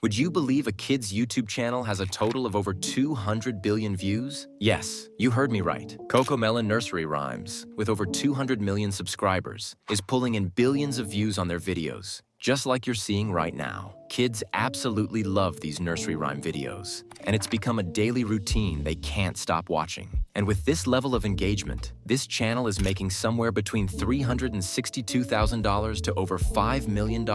Would you believe a kid's YouTube channel has a total of over 200 billion views? Yes, you heard me right. Cocomelon Nursery Rhymes, with over 200 million subscribers, is pulling in billions of views on their videos. Just like you're seeing right now. Kids absolutely love these nursery rhyme videos, and it's become a daily routine they can't stop watching. And with this level of engagement, this channel is making somewhere between $362,000 to over $5 million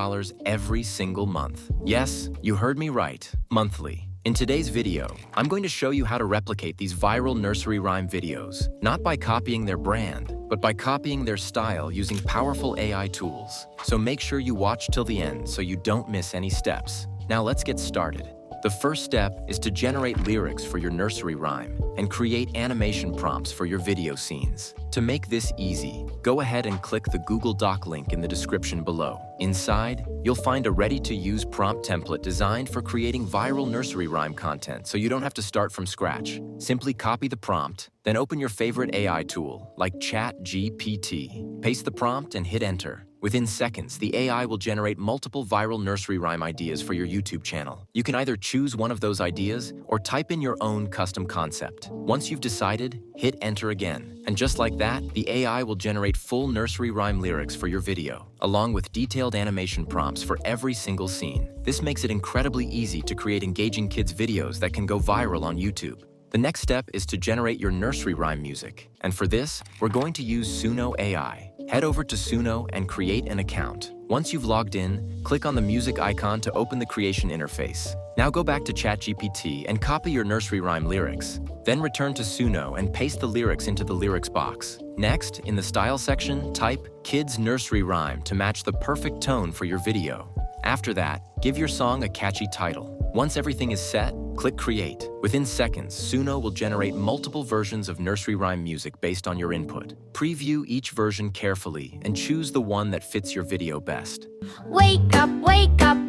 every single month. Yes, you heard me right, monthly. In today's video, I'm going to show you how to replicate these viral nursery rhyme videos, not by copying their brand, but by copying their style using powerful AI tools. So make sure you watch till the end so you don't miss any steps. Now let's get started. The first step is to generate lyrics for your nursery rhyme and create animation prompts for your video scenes. To make this easy, go ahead and click the Google Doc link in the description below. Inside, you'll find a ready-to-use prompt template designed for creating viral nursery rhyme content so you don't have to start from scratch. Simply copy the prompt, then open your favorite AI tool, like ChatGPT. Paste the prompt and hit enter. Within seconds, the AI will generate multiple viral nursery rhyme ideas for your YouTube channel. You can either choose one of those ideas or type in your own custom concept. Once you've decided, hit enter again. And just like that, the AI will generate full nursery rhyme lyrics for your video, along with detailed animation prompts for every single scene. This makes it incredibly easy to create engaging kids' videos that can go viral on YouTube. The next step is to generate your nursery rhyme music. And for this, we're going to use Suno AI. Head over to Suno and create an account. Once you've logged in, click on the music icon to open the creation interface. Now go back to ChatGPT and copy your nursery rhyme lyrics. Then return to Suno and paste the lyrics into the lyrics box. Next, in the style section, type Kids Nursery Rhyme to match the perfect tone for your video. After that, give your song a catchy title. Once everything is set, click Create. Within seconds, Suno will generate multiple versions of nursery rhyme music based on your input. Preview each version carefully and choose the one that fits your video best. Wake up,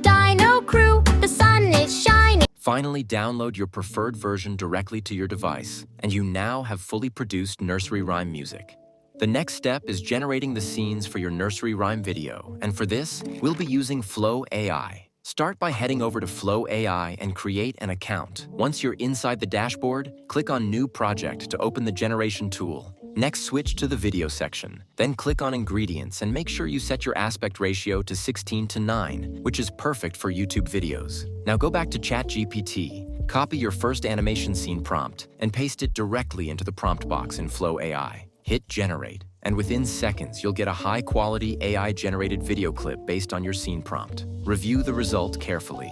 Dino Crew, the sun is shining. Finally, download your preferred version directly to your device, and you now have fully produced nursery rhyme music. The next step is generating the scenes for your nursery rhyme video, and for this, we'll be using Flow AI. Start by heading over to Flow AI and create an account. Once you're inside the dashboard, click on New Project to open the generation tool. Next, switch to the video section. Then click on Ingredients and make sure you set your aspect ratio to 16:9, which is perfect for YouTube videos. Now go back to ChatGPT, copy your first animation scene prompt, and paste it directly into the prompt box in Flow AI. Hit Generate, and within seconds, you'll get a high-quality AI-generated video clip based on your scene prompt. Review the result carefully.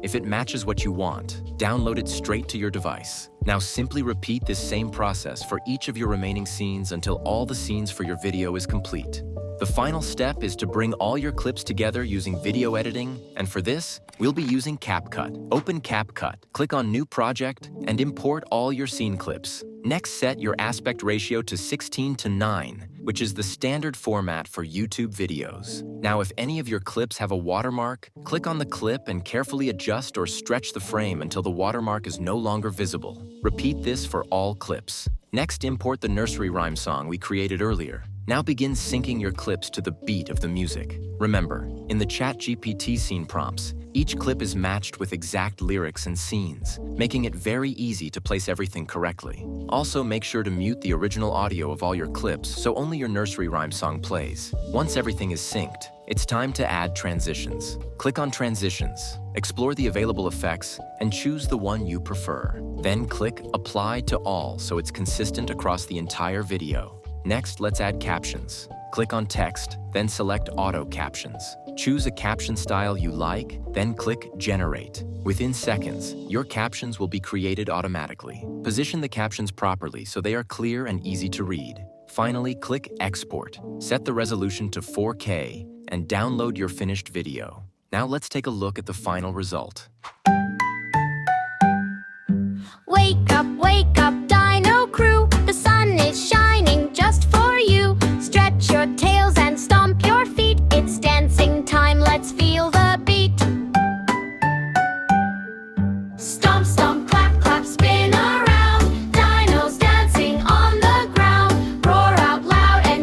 If it matches what you want, download it straight to your device. Now simply repeat this same process for each of your remaining scenes until all the scenes for your video is complete. The final step is to bring all your clips together using video editing, and for this, we'll be using CapCut. Open CapCut, click on New Project, and import all your scene clips. Next, set your aspect ratio to 16:9, which is the standard format for YouTube videos. Now, if any of your clips have a watermark, click on the clip and carefully adjust or stretch the frame until the watermark is no longer visible. Repeat this for all clips. Next, import the nursery rhyme song we created earlier. Now begin syncing your clips to the beat of the music. Remember, in the ChatGPT scene prompts, each clip is matched with exact lyrics and scenes, making it very easy to place everything correctly. Also, make sure to mute the original audio of all your clips so only your nursery rhyme song plays. Once everything is synced, it's time to add transitions. Click on Transitions, explore the available effects, and choose the one you prefer. Then click Apply to All so it's consistent across the entire video. Next, let's add captions. Click on Text, then select Auto Captions. Choose a caption style you like, then click Generate. Within seconds, your captions will be created automatically. Position the captions properly so they are clear and easy to read. Finally, click Export. Set the resolution to 4K and download your finished video. Now let's take a look at the final result. Wake up, Dino Crew, the sun is shining just for you. Stretch your tails and stomp your feet. It's dancing time, let's feel the beat. Stomp, stomp, clap, clap, spin around. Dinos dancing on the ground. Roar out loud and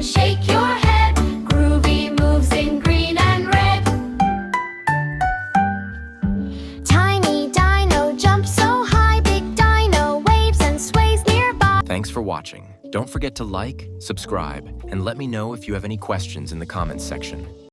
watching. Don't forget to like, subscribe, and let me know if you have any questions in the comments section.